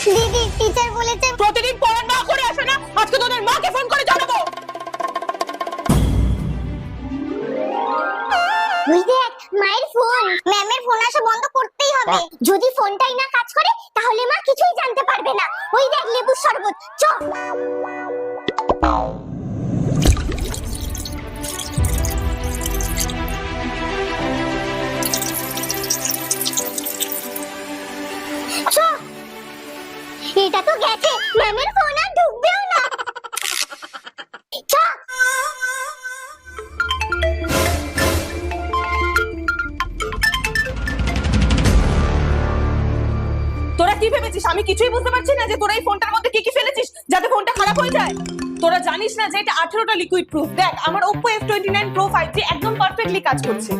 দিদি টিচার বলেছে প্রতিদিন পড়া না করে আসে না, আজকে তোদের মাকে ফোন করে জানাবো। ওই দেখ মায়ের ফোন, ম্যামের ফোন আসা বন্ধ করতেই হবে। যদি ফোনটাই না কাজ করে তাহলে মা কিছুই জানতে পারবে না। ওই দেখ লেবুর শরবত, চ। এটা তো গেছে, ম্যামের ফোন আর ঢুকবেও না। চ। তোরা কি ভেবেছিস আমি কিছুই বুঝতে পারছি না যে তোরা এই ফোনটার মধ্যে কি কি ফেলেছিস যাতে ফোনটা খারাপ হয়ে যায়? তোরা জানিস না যে এটা 18টা লিকুইড প্রুফ। দেখ আমার Oppo F29 Pro 5G একদম পারফেক্টলি কাজ করছে।